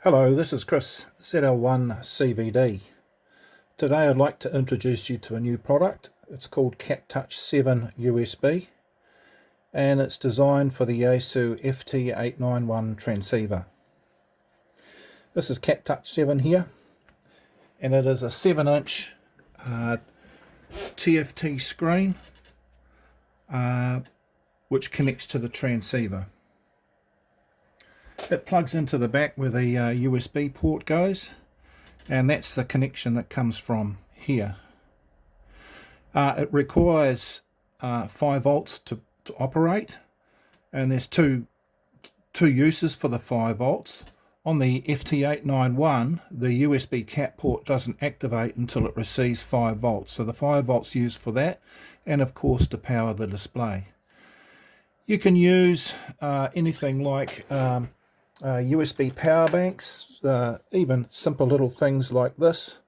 Hello, this is Chris, ZL1CVD. Today I'd like to introduce you to a new product. It's called CatTouch7USB and it's designed for the Yaesu FT-891 transceiver. This is CatTouch7 here, and it is a 7-inch TFT screen which connects to the transceiver. It plugs into the back where the USB port goes, and that's the connection that comes from here. It requires 5 volts to operate, and there's two uses for the 5 volts. On the FT-891, the USB cat port doesn't activate until it receives 5 volts, so the 5 volts used for that, and of course to power the display. You can use anything like USB power banks, even simple little things like this,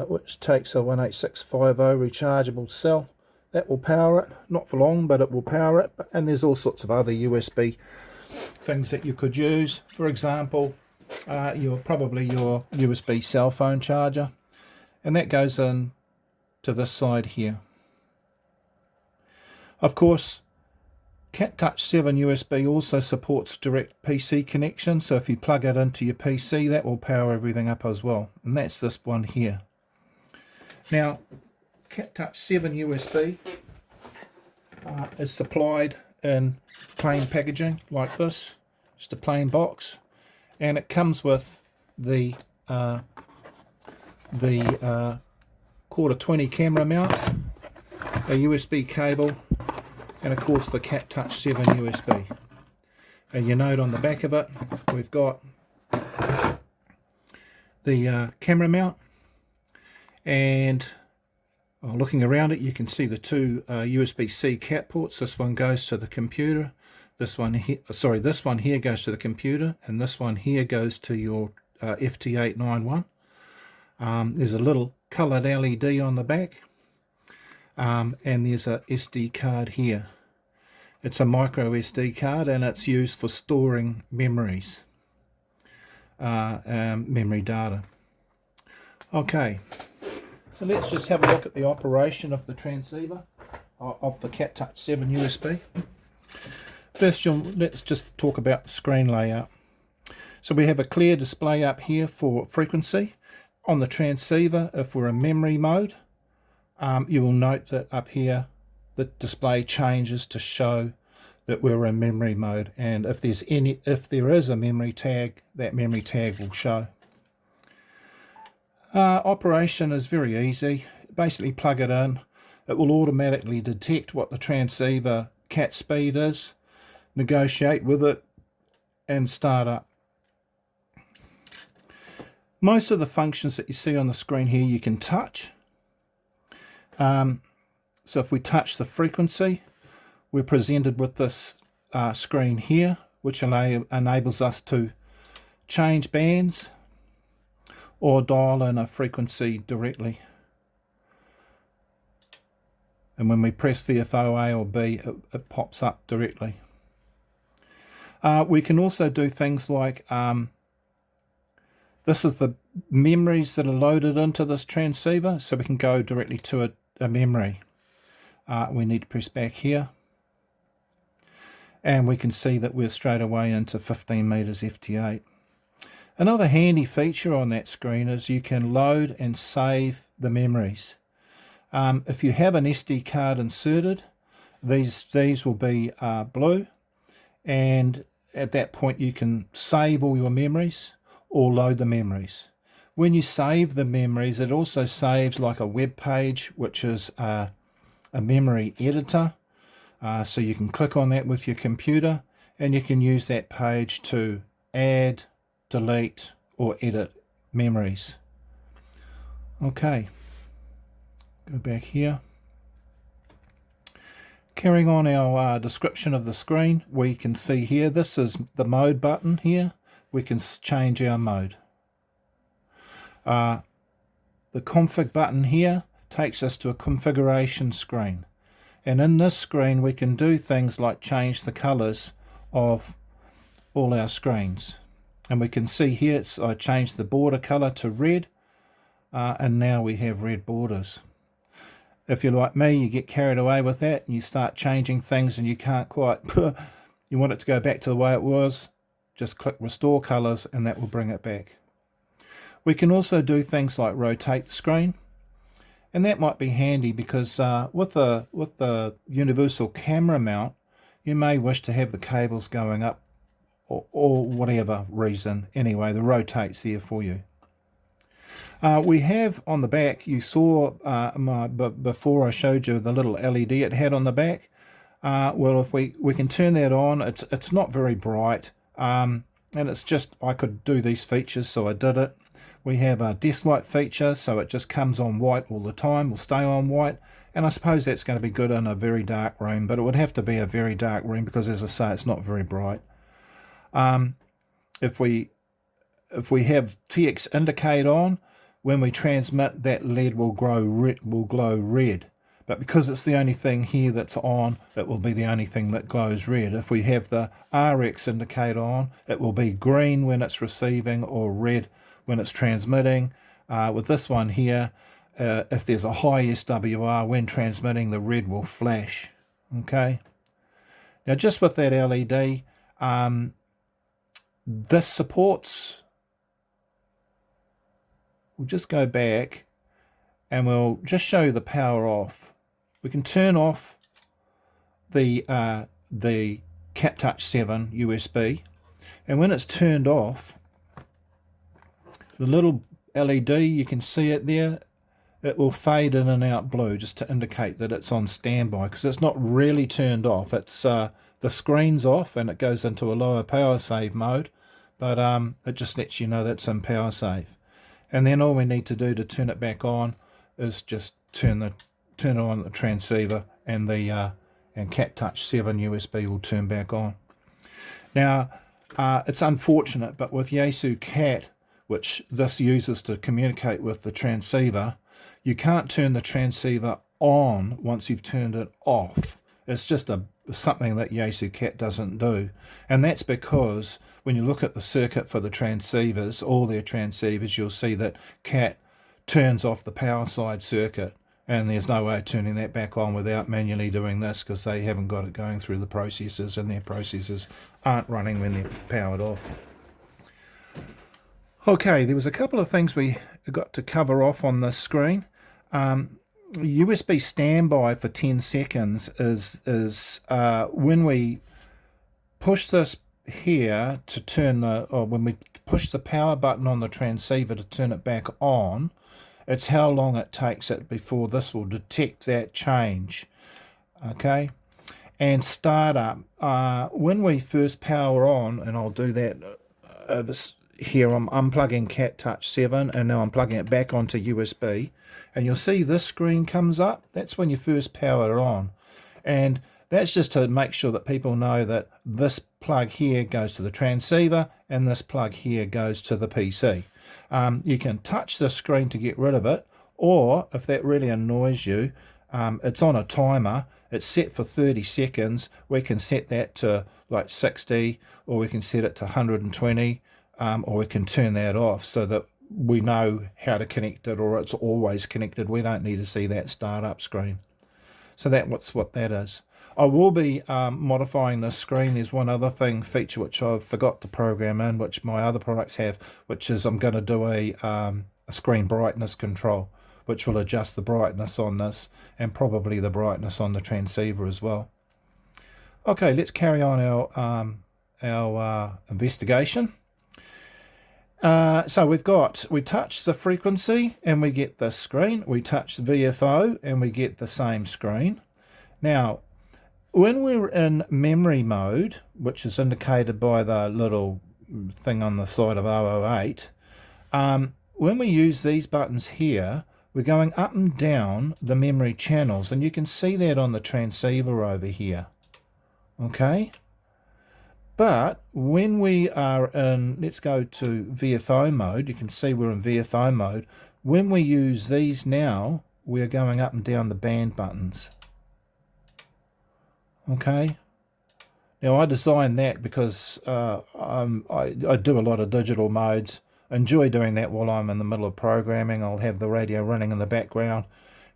which takes a 18650 rechargeable cell. That will power it, not for long, but it will power it. And there's all sorts of other USB things that you could use. For example, your USB cell phone charger, and that goes in to this side here. Of course, CatTouch7USB also supports direct PC connection, so if you plug it into your PC, that will power everything up as well, and that's this one here. Now, CatTouch7USB is supplied in plain packaging like this, just a plain box, and it comes with the quarter 20 camera mount, a USB cable, and of course the CatTouch7 USB. And you note on the back of it we've got the camera mount, and looking around it you can see the two USB-C cat ports. This one goes to the computer, this one here goes to the computer, and this one here goes to your FT-891. There's a little coloured LED on the back. And there's a SD card here. It's a micro SD card, and it's used for storing memories, memory data. Okay, so let's just have a look at the operation of the transceiver, of the CatTouch7 USB. First, let's just talk about the screen layout. So we have a clear display up here for frequency. On the transceiver, if we're in memory mode, you will note that up here the display changes to show that we're in memory mode, and if there is a memory tag, that memory tag will show. Operation is very easy. Basically plug it in, it will automatically detect what the transceiver cat speed is, negotiate with it, and start up. Most of the functions that you see on the screen here you can touch. So if we touch the frequency, we're presented with this screen here, which enables us to change bands or dial in a frequency directly. And when we press VFO A or B, it pops up directly. We can also do things like, this is the memories that are loaded into this transceiver, so we can go directly to a memory. We need to press back here, and we can see that we're straight away into 15 meters FT8. Another handy feature on that screen is you can load and save the memories. If you have an SD card inserted, these will be blue, and at that point you can save all your memories or load the memories. When you save the memories, it also saves like a web page, which is a memory editor. So you can click on that with your computer, and you can use that page to add, delete, or edit memories. Okay, go back here. Carrying on our description of the screen, we can see here, this is the mode button here. We can change our mode. The config button here takes us to a configuration screen, and in this screen we can do things like change the colors of all our screens. And we can see here I changed the border color to red, and now we have red borders. If you're like me, you get carried away with that and you start changing things and you can't quite, you want it to go back to the way it was, just click restore colors and that will bring it back. We can also do things like rotate the screen, and that might be handy because with the universal camera mount, you may wish to have the cables going up or whatever reason. Anyway, the rotate's there for you. We have on the back, you saw before I showed you the little LED it had on the back. Well, if we can turn that on, it's not very bright, and it's just, I could do these features, so I did it. We have a desk light feature, so it just comes on white all the time, will stay on white, and I suppose that's going to be good in a very dark room, but it would have to be a very dark room because, as I say, it's not very bright. If we have TX indicate on, when we transmit, that LED will glow red. But because it's the only thing here that's on, it will be the only thing that glows red. If we have the RX indicate on, it will be green when it's receiving or red when it's transmitting. With this one here, if there's a high SWR, when transmitting, the red will flash. Okay. Now, just with that LED, this supports, we'll just go back and we'll just show you the power off. We can turn off the CatTouch7 USB, and when it's turned off, the little LED, you can see it there, it will fade in and out blue just to indicate that it's on standby, because it's not really turned off. It's the screen's off and it goes into a lower power save mode, but it just lets you know that's in power save. And then all we need to do to turn it back on is just turn on the transceiver, and the CatTouch7 USB will turn back on. Now, it's unfortunate, but with Yaesu Cat, which this uses to communicate with the transceiver, you can't turn the transceiver on once you've turned it off. It's just something that Yaesu Cat doesn't do, and that's because when you look at the circuit for the transceivers, all their transceivers, you'll see that Cat turns off the power side circuit, and there's no way of turning that back on without manually doing this, because they haven't got it going through the processors, and their processors aren't running when they're powered off. Okay, there was a couple of things we got to cover off on this screen. USB standby for 10 seconds is when we push this here to turn when we push the power button on the transceiver to turn it back on, it's how long it takes it before this will detect that change. Okay, and startup, when we first power on, and I'll do that here, I'm unplugging CatTouch7 and now I'm plugging it back onto USB, and you'll see this screen comes up. That's when you first power it on, and that's just to make sure that people know that this plug here goes to the transceiver and this plug here goes to the PC. You can touch the screen to get rid of it, or if that really annoys you, it's on a timer. It's set for 30 seconds. We can set that to like 60, or we can set it to 120, or we can turn that off so that we know how to connect it, or it's always connected. We don't need to see that startup screen. So that's what that is. I will be modifying this screen. There's one other feature which I've forgot to program in, which my other products have, which is I'm going to do a screen brightness control, which will adjust the brightness on this and probably the brightness on the transceiver as well. Okay, let's carry on our investigation. So we touch the frequency and we get this screen. We touch the VFO and we get the same screen. Now, when we're in memory mode, which is indicated by the little thing on the side of 008, when we use these buttons here, we're going up and down the memory channels, and you can see that on the transceiver over here. Okay? But when we are in, let's go to VFO mode, you can see we're in VFO mode. When we use these now, we're going up and down the band buttons. Okay, Now I designed that because I do a lot of digital modes. I enjoy doing that while I'm in the middle of programming. I'll have the radio running in the background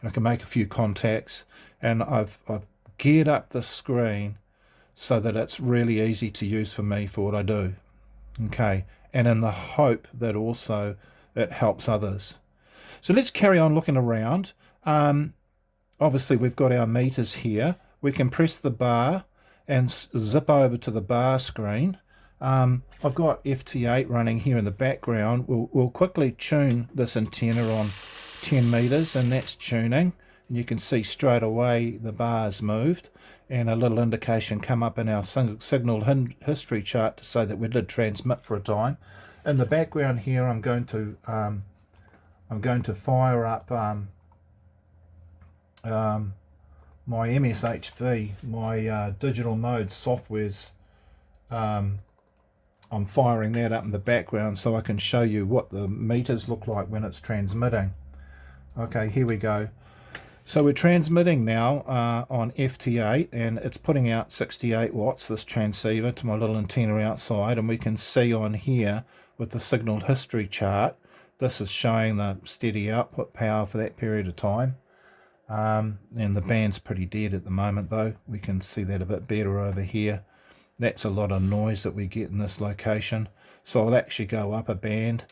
and I can make a few contacts, and I've geared up the screen so that it's really easy to use for me for what I do. Okay, and in the hope that also it helps others. So let's carry on looking around. Obviously we've got our meters here. We can press the bar and zip over to the bar screen. I've got FT-8 running here in the background. We'll quickly tune this antenna on 10 meters, and that's tuning. And you can see straight away the bar's moved, and a little indication come up in our signal history chart to say that we did transmit for a time. In the background here, I'm going to fire up my MSHV, my digital mode softwares. I'm firing that up in the background so I can show you what the meters look like when it's transmitting. Okay, here we go. So we're transmitting now on FT-8, and it's putting out 68 watts, this transceiver, to my little antenna outside, and we can see on here with the signal history chart, this is showing the steady output power for that period of time. And the band's pretty dead at the moment though. We can see that a bit better over here. That's a lot of noise that we get in this location. So I'll actually go up a band.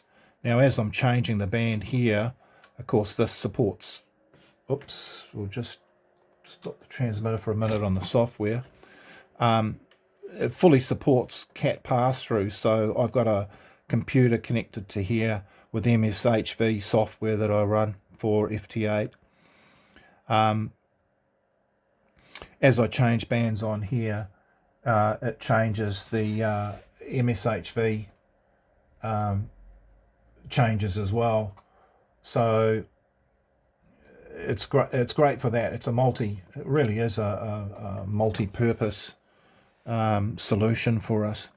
Now as I'm changing the band here, of course this supports, oops, we'll just stop the transmitter for a minute on the software. It fully supports CAT pass-through, so I've got a computer connected to here with MSHV software that I run for FT-8. As I change bands on here, it changes the MSHV changes as well. So it's great for that. It's it really is a multi-purpose solution for us.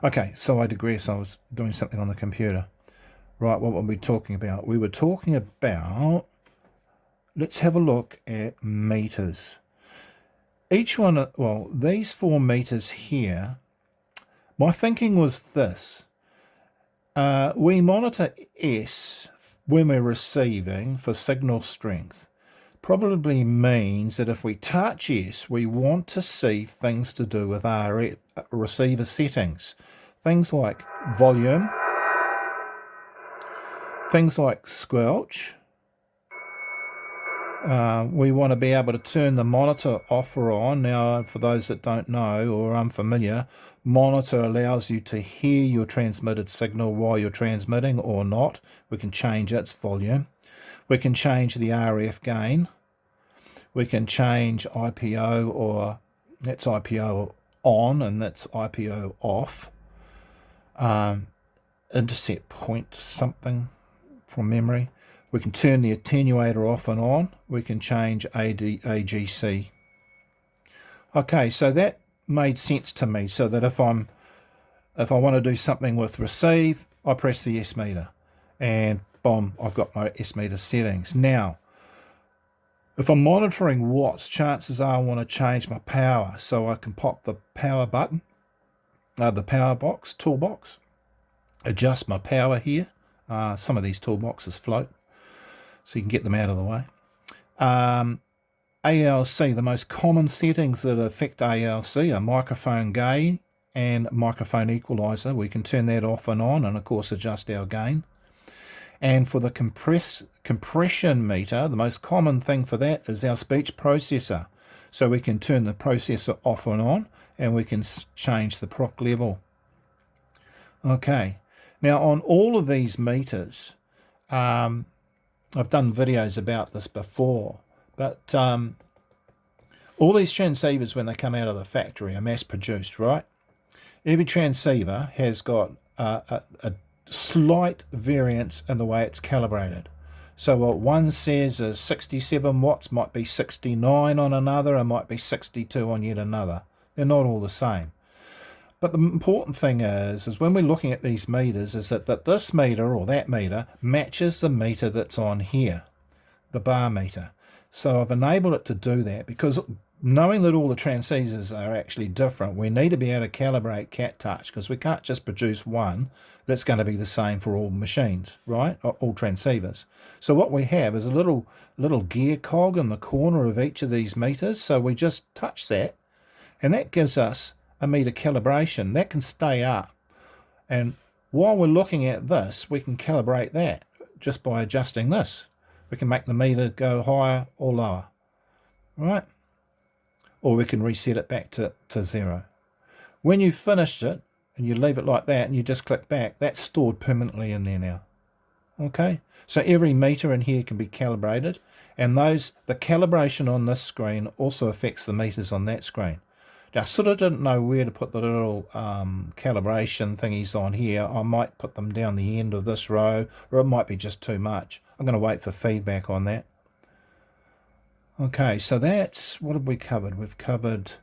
Okay, so I digress. I was doing something on the computer. Right, what were we talking about? We were talking about, let's have a look at meters. Each one, well, these 4 meters here, my thinking was this. We monitor S when we're receiving for signal strength. Probably means that if we touch S, we want to see things to do with our receiver settings. Things like volume, things like squelch. We want to be able to turn the monitor off or on. Now, for those that don't know or are unfamiliar, monitor allows you to hear your transmitted signal while you're transmitting or not. We can change its volume. We can change the RF gain. We can change IPO, or that's IPO on and that's IPO off. Intercept point something from memory. We can turn the attenuator off and on. We can change AGC. Okay, so that made sense to me, so that if I want to do something with receive, I press the S meter and boom, I've got my S meter settings. Now, if I'm monitoring watts, chances are I want to change my power, so I can pop the power button, the power box, toolbox, adjust my power here. Some of these toolboxes float, so you can get them out of the way. ALC, the most common settings that affect ALC are microphone gain and microphone equalizer. We can turn that off and on, and of course adjust our gain. And for the compression meter, the most common thing for that is our speech processor. So we can turn the processor off and on, and we can change the proc level. Okay, now on all of these meters, I've done videos about this before, but all these transceivers, when they come out of the factory, are mass produced, right? Every transceiver has got a slight variance in the way it's calibrated. So what one says is 67 watts might be 69 on another, and might be 62 on yet another. They're not all the same. But the important thing is when we're looking at these meters, is that this meter or that meter matches the meter that's on here, the bar meter. So I've enabled it to do that because knowing that all the transceivers are actually different, we need to be able to calibrate CatTouch, because we can't just produce one that's going to be the same for all machines, right? All transceivers. So what we have is a little gear cog in the corner of each of these meters. So we just touch that, and that gives us a meter calibration. That can stay up. And while we're looking at this, we can calibrate that just by adjusting this. We can make the meter go higher or lower, right? Or we can reset it back to 0. When you've finished it and you leave it like that and you just click back, that's stored permanently in there now. Okay, so every meter in here can be calibrated, and the calibration on this screen also affects the meters on that screen. Now, I sort of didn't know where to put the little calibration thingies on here. I might put them down the end of this row, or it might be just too much. I'm going to wait for feedback on that. Okay, so that's, what have we covered? We've covered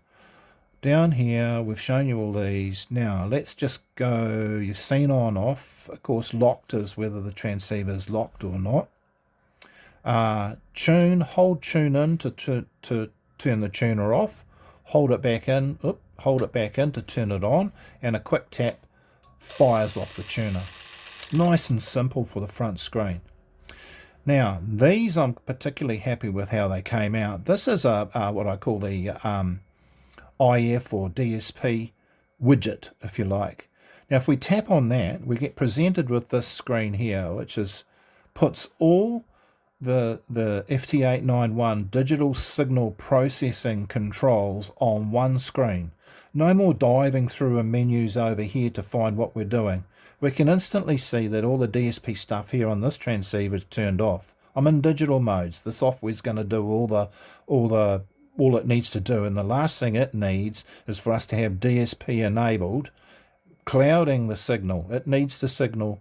down here, we've shown you all these. Now, let's just go, you've seen on, off. Of course, locked is whether the transceiver is locked or not. Tune, hold tune in to turn the tuner off. Hold it back in, hold it back in to turn it on, and a quick tap fires off the tuner. Nice and simple for the front screen. Now, these I'm particularly happy with how they came out. This is what I call the IF or DSP widget, if you like. Now, if we tap on that, we get presented with this screen here, which puts all the FT-891 digital signal processing controls on one screen. No more diving through menus over here to find what we're doing. We can instantly see that all the DSP stuff here on this transceiver is turned off. I'm in digital modes. The software's going to do all it needs to do, and the last thing it needs is for us to have DSP enabled, clouding the signal. It needs the signal,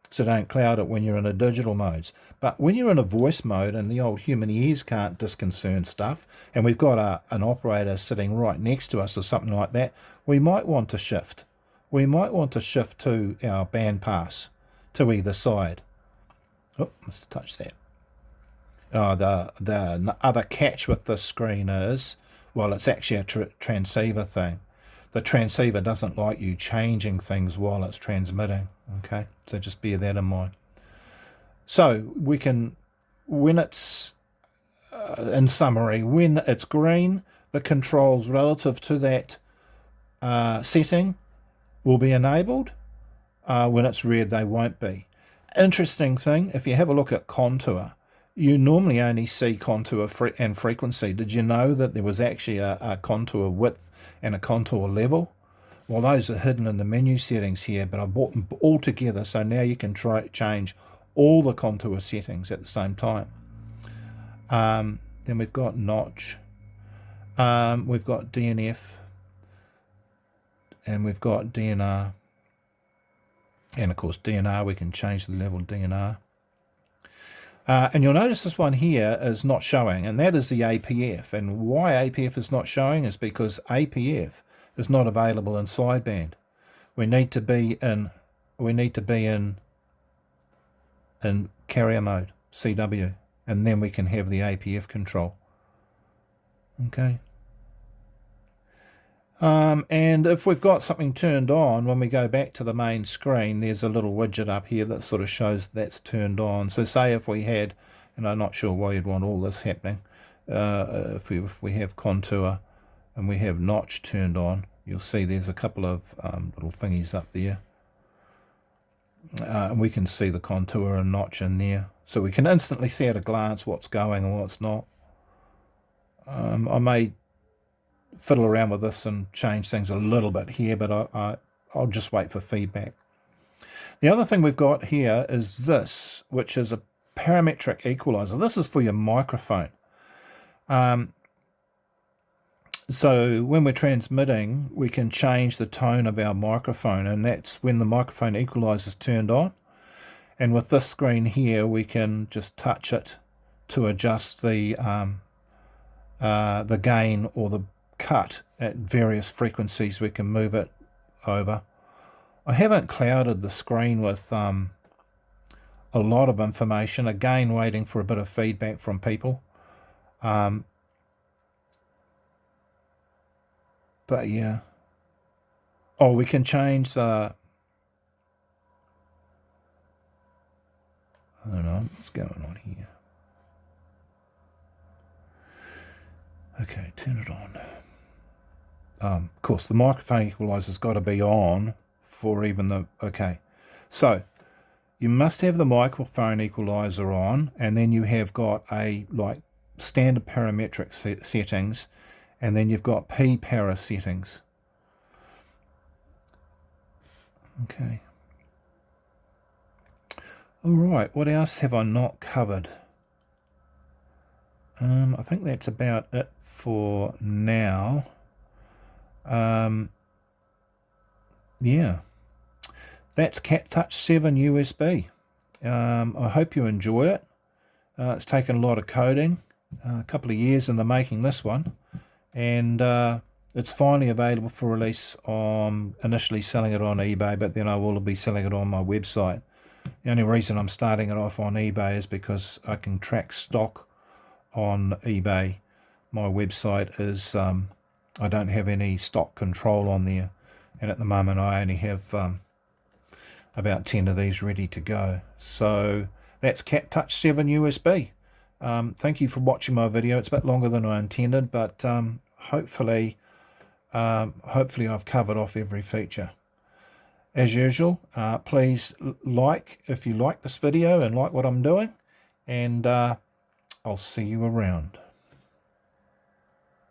so don't cloud it when you're in a digital modes. But when you're in a voice mode and the old human ears can't disconcern stuff, and we've got an operator sitting right next to us or something like that, we might want to shift. We might want to shift to our bandpass to either side. Oh, let's touch that. The other catch with this screen is, well, it's actually a transceiver thing. The transceiver doesn't like you changing things while it's transmitting. Okay, so just bear that in mind. So we can, when it's, in summary, when it's green, the controls relative to that setting will be enabled. When it's red, they won't be. Interesting thing, if you have a look at contour, you normally only see contour and frequency. Did you know that there was actually a contour width and a contour level? Well, those are hidden in the menu settings here, but I brought them all together, so now you can change all the contour settings at the same time. Then we've got notch, we've got DNF, and we've got DNR. And of course DNR, we can change the level of DNR. And you'll notice this one here is not showing, and that is the APF. And why APF is not showing is because APF is not available in sideband. We need to be in carrier mode, CW, and then we can have the APF control. Okay. And if we've got something turned on, when we go back to the main screen, there's a little widget up here that sort of shows that's turned on. So say if we had, and I'm not sure why you'd want all this happening, if we have contour and we have notch turned on, you'll see there's a couple of little thingies up there. And we can see the contour and notch in there. So we can instantly see at a glance what's going and what's not. I may fiddle around with this and change things a little bit here, but I'll just wait for feedback. The other thing we've got here is this, which is a parametric equalizer. This is for your microphone. So when we're transmitting, we can change the tone of our microphone, and that's when the microphone equalizer is turned on. And with this screen here, we can just touch it to adjust the gain or the cut at various frequencies. We can move it over. I haven't clouded the screen with a lot of information, again waiting for a bit of feedback from people. But yeah. Oh, we can change the... I don't know what's going on here. Okay, turn it on. Of course, the microphone equalizer's got to be on for even the... Okay, so you must have the microphone equalizer on, and then you have got a like standard parametric settings, and then you've got P-para settings. Okay. All right, what else have I not covered? I think that's about it for now. Yeah, that's CatTouch7USB. I hope you enjoy it. It's taken a lot of coding, a couple of years in the making, this one, and it's finally available for release. Initially selling it on eBay, but then I will be selling it on my website. The only reason I'm starting it off on eBay is because I can track stock on eBay. My website is, I don't have any stock control on there, and at the moment I only have about 10 of these ready to go. So that's CatTouch7USB. Thank you for watching my video. It's a bit longer than I intended, but hopefully I've covered off every feature. As usual, please like if you like this video and like what I'm doing, and I'll see you around.